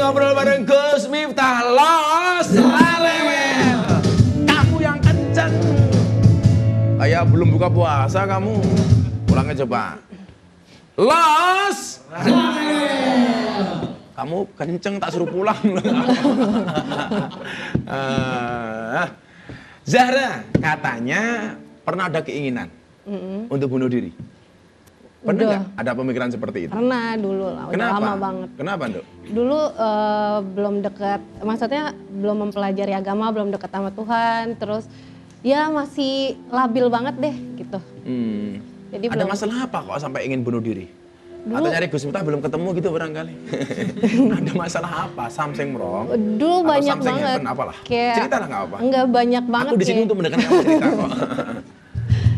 ngobrol bareng Gus Miftah. Los Lalewel. Kamu yang kenceng. Kayak belum buka puasa kamu. Ulangnya coba. Los Lalewel. Kamu kenceng tak suruh pulang. Zahra katanya pernah ada keinginan untuk bunuh diri. Pernah nggak ada pemikiran seperti itu? Pernah dulu lah, udah lama banget. Kenapa, Dok? Dulu belum dekat, maksudnya belum mempelajari agama, belum dekat sama Tuhan, terus ya masih labil banget deh gitu. Jadi ada masalah apa kok sampai ingin bunuh diri? Dulu, atau nyari Gus Miftah belum ketemu gitu barangkali? Ada masalah apa? Something wrong? Dulu atau banyak something banget. happen, apalah? Kayak, cerita lah nggak apa? Enggak banyak banget. Aku di sini untuk mendengarkan kamu cerita kok.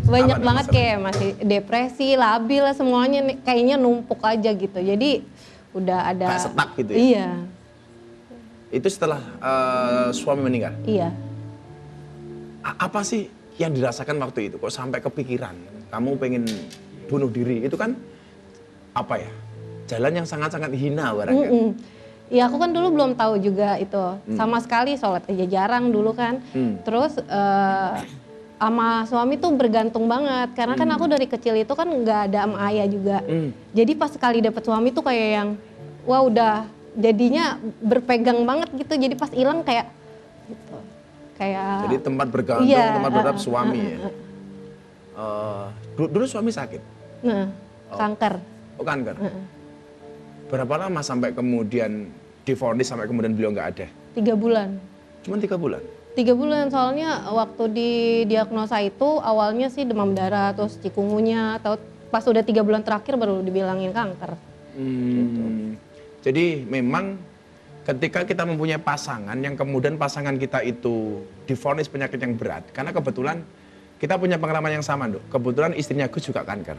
Banyak banget kayak masih depresi, labil lah semuanya kayaknya numpuk aja gitu. Jadi udah ada. Kayak setak gitu ya? Iya. Itu setelah suami meninggal? Iya. Apa sih yang dirasakan waktu itu? Kok sampai kepikiran kamu pengen bunuh diri? Itu kan apa ya? Jalan yang sangat-sangat hina barangkali. Ya aku kan dulu belum tahu juga itu. Sama sekali sholat aja jarang dulu kan. Terus sama suami tuh bergantung banget. Karena kan aku dari kecil itu kan nggak ada sama ayah juga. Jadi pas sekali dapet suami tuh kayak yang wah udah jadinya berpegang banget gitu. Jadi pas hilang kayak gitu. Kayak jadi tempat bergantung, iya, tempat berharap suami ya. Dulu suami sakit? Kanker. Oh, kanker? Berapa lama sampai kemudian divonis sampai kemudian beliau nggak ada? 3 bulan. Cuman 3 bulan? 3 bulan, soalnya waktu didiagnosa itu awalnya sih demam darah, terus cikungunya, atau pas udah 3 bulan terakhir baru dibilangin kanker. Gitu. Jadi memang ketika kita mempunyai pasangan yang kemudian pasangan kita itu divonis penyakit yang berat, karena kebetulan kita punya pengalaman yang sama, Dok. Kebetulan istrinya Gus juga kanker.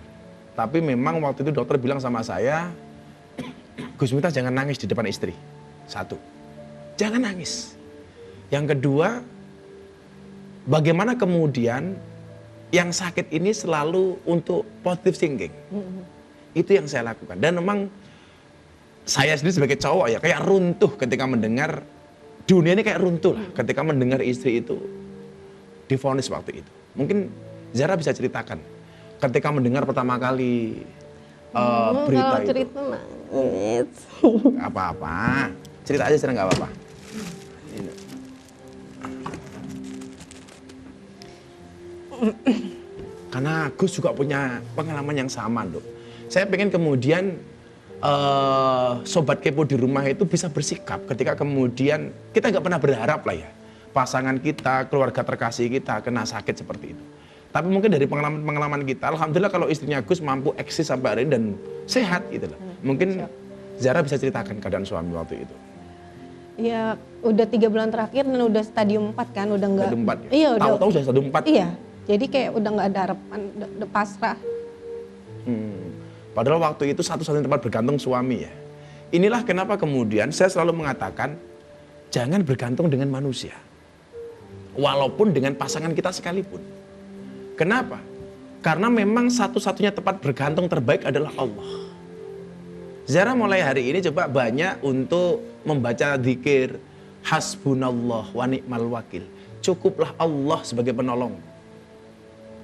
Tapi memang waktu itu dokter bilang sama saya, Gus Miftah jangan nangis di depan istri. 1, jangan nangis. Yang kedua, bagaimana kemudian yang sakit ini selalu untuk positive thinking. Itu yang saya lakukan. Dan memang saya sendiri sebagai cowok ya kayak runtuh ketika mendengar, dunia ini kayak runtuh lah ketika mendengar istri itu divonis waktu itu. Mungkin Zahra bisa ceritakan ketika mendengar pertama kali berita kalau cerita itu. Nangis. Apa-apa, cerita aja sekarang nggak apa-apa. Karena Gus juga punya pengalaman yang sama, Dok. Saya pengen kemudian sobat kepo di rumah itu bisa bersikap ketika kemudian kita nggak pernah berharap lah ya pasangan kita, keluarga terkasih kita kena sakit seperti itu. Tapi mungkin dari pengalaman kita, alhamdulillah kalau istrinya Gus mampu eksis sampai hari ini dan sehat gitu loh. Mungkin Zahra bisa ceritakan keadaan suami waktu itu. Ya udah 3 bulan terakhir dan udah stadium 4 kan, udah enggak. Stadium 4 ya? Iya udah. Tahu-tahu sudah stadium 4? Iya, jadi kayak udah nggak ada harapan, udah pasrah. Padahal waktu itu satu-satunya tempat bergantung suami ya. Inilah kenapa kemudian saya selalu mengatakan, jangan bergantung dengan manusia. Walaupun dengan pasangan kita sekalipun. Kenapa? Karena memang satu-satunya tempat bergantung terbaik adalah Allah. Zahra mulai hari ini coba banyak untuk membaca zikir hasbunallah wa ni'mal wakil. Cukuplah Allah sebagai penolong.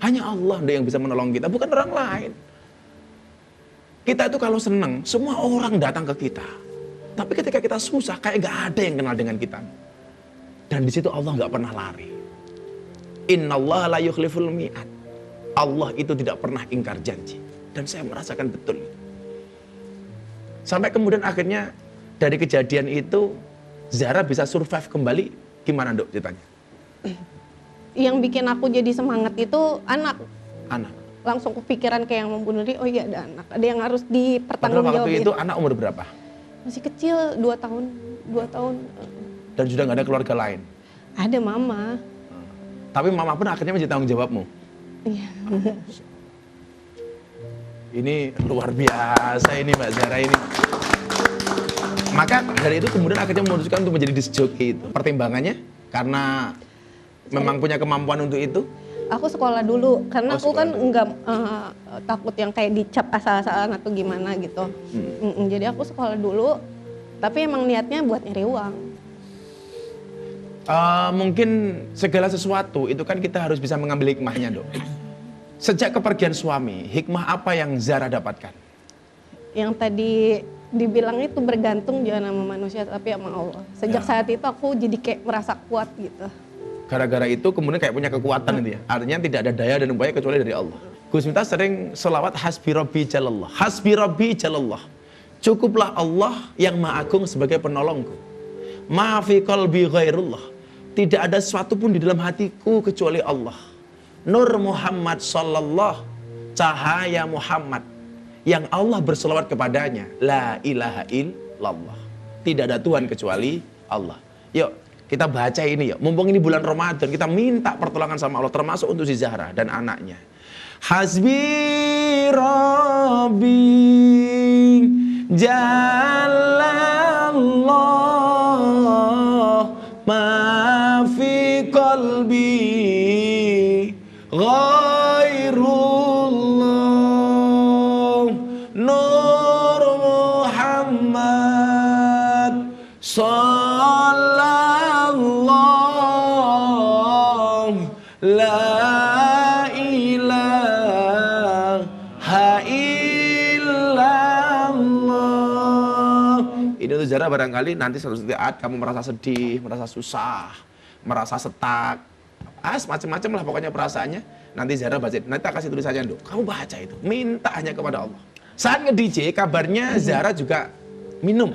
Hanya Allah yang bisa menolong kita, bukan orang lain. Kita itu kalau senang, semua orang datang ke kita. Tapi ketika kita susah, kayak gak ada yang kenal dengan kita. Dan di situ Allah gak pernah lari. Innallaha la yukhliful mi'ad. Allah itu tidak pernah ingkar janji. Dan saya merasakan betul itu. Sampai kemudian akhirnya dari kejadian itu Zahra bisa survive kembali. Gimana, Dok, ceritanya? Yang bikin aku jadi semangat itu anak. Langsung kepikiran kayak yang membunuh diri, oh iya ada anak. Ada yang harus dipertanggungjawabin. Padahal waktu itu anak umur berapa? Masih kecil, 2 tahun. Dan sudah nggak ada keluarga lain? Ada mama. Tapi mama pun akhirnya menjadi tanggung jawabmu? Iya. Ini luar biasa ini Mbak Zahra ini. Maka dari itu kemudian akhirnya memutuskan untuk menjadi disc jockey itu. Pertimbangannya karena memang punya kemampuan untuk itu? Aku sekolah dulu, karena aku kan enggak takut yang kayak dicap asal-asalan atau gimana gitu. Jadi aku sekolah dulu, Tapi emang niatnya buat nyari uang. Mungkin segala sesuatu itu kan kita harus bisa mengambil hikmahnya, Dok. Sejak kepergian suami, hikmah apa yang Zara dapatkan? Yang tadi dibilang itu bergantung jangan sama manusia tapi sama Allah. Sejak saat itu aku jadi kayak merasa kuat gitu. Gara-gara itu kemudian kayak punya kekuatan gitu ya. Artinya tidak ada daya dan upaya kecuali dari Allah. Gus Miftah sering selawat hasbi rabbi jalallah. Hasbi rabbi jalallah. Cukuplah Allah yang maha agung sebagai penolongku. Ma fi qalbi ghairullah. Tidak ada sesuatu pun di dalam hatiku kecuali Allah. Nur Muhammad sallallahu, cahaya Muhammad yang Allah berselawat kepadanya. La ilaha illallah. Tidak ada Tuhan kecuali Allah. Yuk kita baca ini yuk. Mumpung ini bulan Ramadan, kita minta pertolongan sama Allah termasuk untuk si Zahra dan anaknya. Hasbi Rabbi Jalallah ma fi qalbi ghairullah Nur Muhammad sallallahu la ilaha illallah. Ini untuk Zara barangkali nanti suatu saat kamu merasa sedih, merasa susah, merasa setak, macam-macam lah pokoknya perasaannya. Nanti Zara baca, nanti tak kasih tulisannya dulu. Kamu baca itu, minta hanya kepada Allah. Saat nge-DJ kabarnya Zara juga minum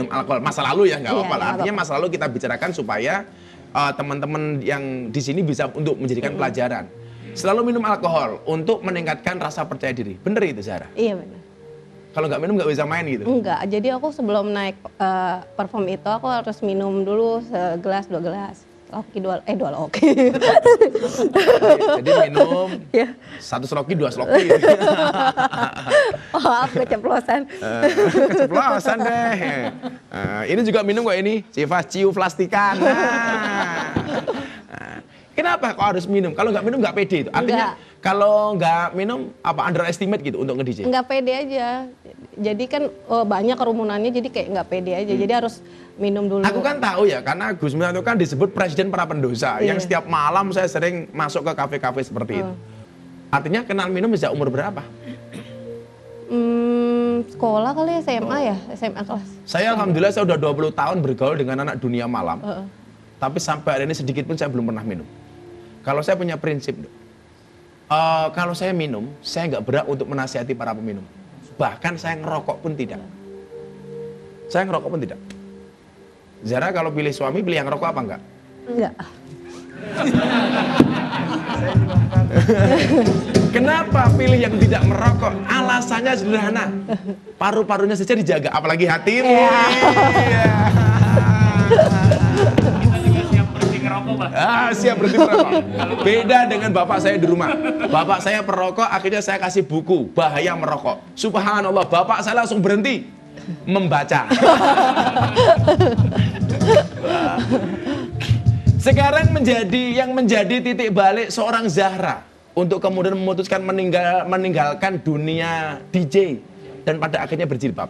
alkohol. Masa lalu ya nggak apa-apa lah. Artinya masa lalu kita bicarakan supaya teman-teman yang di sini bisa untuk menjadikan pelajaran. Selalu minum alkohol untuk meningkatkan rasa percaya diri. Bener itu Zara? Iya benar. Kalau nggak minum nggak bisa main gitu? Enggak, jadi aku sebelum naik perform itu aku harus minum dulu segelas 2 gelas. Loki 2 loki. Jadi minum ya. 1 sloki 2 sloki. Maaf keceplosan. Keceplosan deh. Ini juga minum kok ini, Ciu Plastikan. Kenapa kok harus minum? Kalau nggak minum nggak pede itu. Artinya kalau nggak minum apa underestimate gitu untuk nge-DJ? Nggak pede aja. Jadi kan banyak kerumunannya jadi kayak nggak pede aja. Jadi harus minum dulu. Aku kan tahu ya karena Gus Miftah itu kan disebut presiden para pendosa. Yang setiap malam saya sering masuk ke kafe-kafe seperti itu. Artinya kenal minum sejak umur berapa? Sekolah kali ya, SMA ya, SMA kelas. Saya alhamdulillah saya udah 20 tahun bergaul dengan anak dunia malam. Tapi sampai hari ini sedikit pun saya belum pernah minum. Kalau saya punya prinsip, kalau saya minum, saya nggak berhak untuk menasihati para peminum. Bahkan saya ngerokok pun tidak. Saya ngerokok pun tidak. Zara kalau pilih suami, pilih yang ngerokok apa enggak? Enggak. Kenapa pilih yang tidak merokok? Alasannya sederhana. Paru-parunya saja dijaga, apalagi hatimu. Siap berhenti merokok. Beda dengan bapak saya di rumah. Bapak saya perokok, akhirnya saya kasih buku bahaya merokok. Subhanallah, bapak saya langsung berhenti membaca. Sekarang yang menjadi titik balik seorang Zahra untuk kemudian memutuskan meninggalkan dunia DJ dan pada akhirnya berjilbab.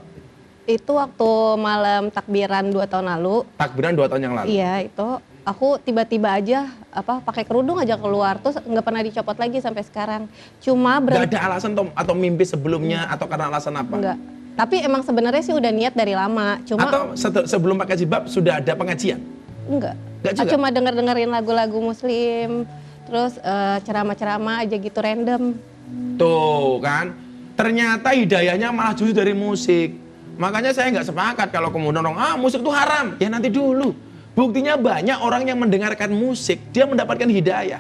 Itu waktu malam takbiran 2 tahun lalu. Takbiran 2 tahun yang lalu. Iya, itu aku tiba-tiba aja pakai kerudung aja keluar, terus nggak pernah dicopot lagi sampai sekarang. Cuma nggak ada alasan atau mimpi sebelumnya atau karena alasan apa? Enggak. Tapi emang sebenarnya sih udah niat dari lama. Cuma atau sebelum pakai jilbab sudah ada pengajian? Enggak. Cuma dengerin lagu-lagu Muslim, terus ceramah-ceramah aja gitu random. Tuh kan, ternyata hidayahnya malah justru dari musik. Makanya saya nggak sepakat kalau kemudian orang musik itu haram. Ya nanti dulu. Buktinya banyak orang yang mendengarkan musik, dia mendapatkan hidayah.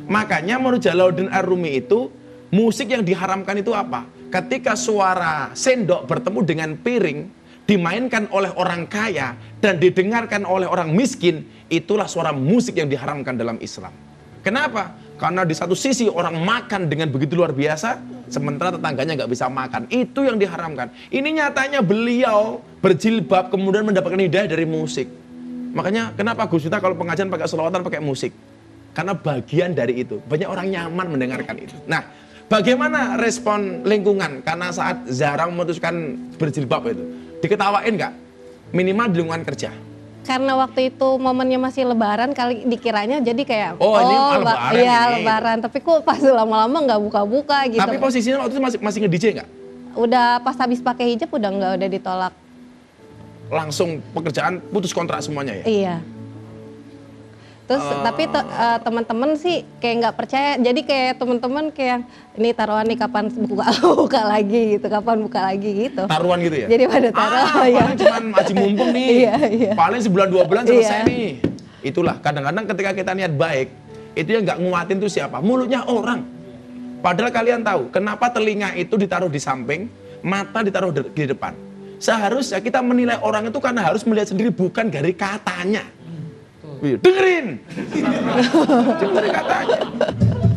Makanya menurut Jalaluddin Ar-Rumi itu, musik yang diharamkan itu apa? Ketika suara sendok bertemu dengan piring, dimainkan oleh orang kaya dan didengarkan oleh orang miskin, itulah suara musik yang diharamkan dalam Islam. Kenapa? Karena di satu sisi orang makan dengan begitu luar biasa, sementara tetangganya nggak bisa makan. Itu yang diharamkan. Ini nyatanya beliau berjilbab kemudian mendapatkan hidayah dari musik. Makanya kenapa Gus Miftah kalau pengajian pakai selawatan pakai musik? Karena bagian dari itu. Banyak orang nyaman mendengarkan itu. Nah, bagaimana respon lingkungan? Karena saat Zahra memutuskan berjilbab itu, diketawain nggak? Minimal di lingkungan kerja. Karena waktu itu momennya masih lebaran kali dikiranya jadi kayak Ini lebaran iya ini. lebaran, tapi kok pas lama-lama nggak buka-buka gitu. Tapi posisinya waktu itu masih nge-DJ nggak? Udah pas habis pakai hijab udah nggak, udah ditolak. Langsung pekerjaan putus kontrak semuanya ya? Iya. Terus tapi teman-teman sih kayak nggak percaya. Jadi kayak teman-teman kayak ini taruhan nih kapan buka lagi gitu, kapan buka lagi gitu. Taruhan gitu ya? Jadi pada taruh ya. Paling cuman masih mumpung nih. Iya. Paling sebulan 2 bulan selesai Iya. nih. Itulah kadang-kadang ketika kita niat baik, itu yang nggak nguatin tuh siapa? Mulutnya orang. Padahal kalian tahu kenapa telinga itu ditaruh di samping, mata ditaruh di depan. Seharusnya kita menilai orang itu karena harus melihat sendiri, bukan dari katanya. Dengerin. Dengerin katanya.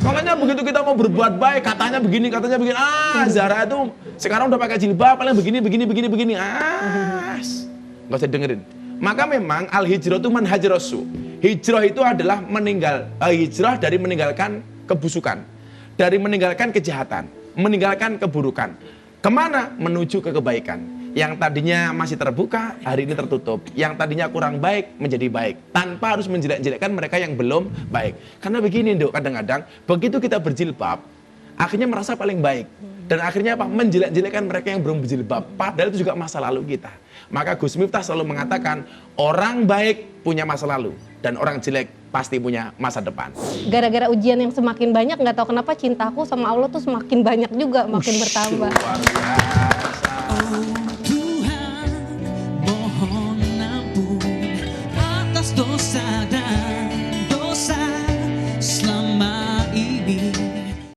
Makanya begitu kita mau berbuat baik, katanya begini. Zara itu sekarang udah pakai jilbab, paling begini. Nggak usah dengerin. Maka memang al-hijrah itu manhajrosu. Hijrah itu adalah hijrah dari meninggalkan kebusukan, dari meninggalkan kejahatan, meninggalkan keburukan. Kemana? Menuju ke kebaikan. Yang tadinya masih terbuka, hari ini tertutup. Yang tadinya kurang baik, menjadi baik. Tanpa harus menjelek-jelekkan mereka yang belum baik. Karena begini, Dok, kadang-kadang begitu kita berjilbab, akhirnya merasa paling baik. Dan akhirnya apa? Menjelek-jelekkan mereka yang belum berjilbab. Padahal itu juga masa lalu kita. Maka Gus Miftah selalu mengatakan, orang baik punya masa lalu. Dan orang jelek pasti punya masa depan. Gara-gara ujian yang semakin banyak, nggak tahu kenapa cintaku sama Allah tuh semakin banyak juga, makin bertambah. Luar biasa. Dosa dan dosa selama ini.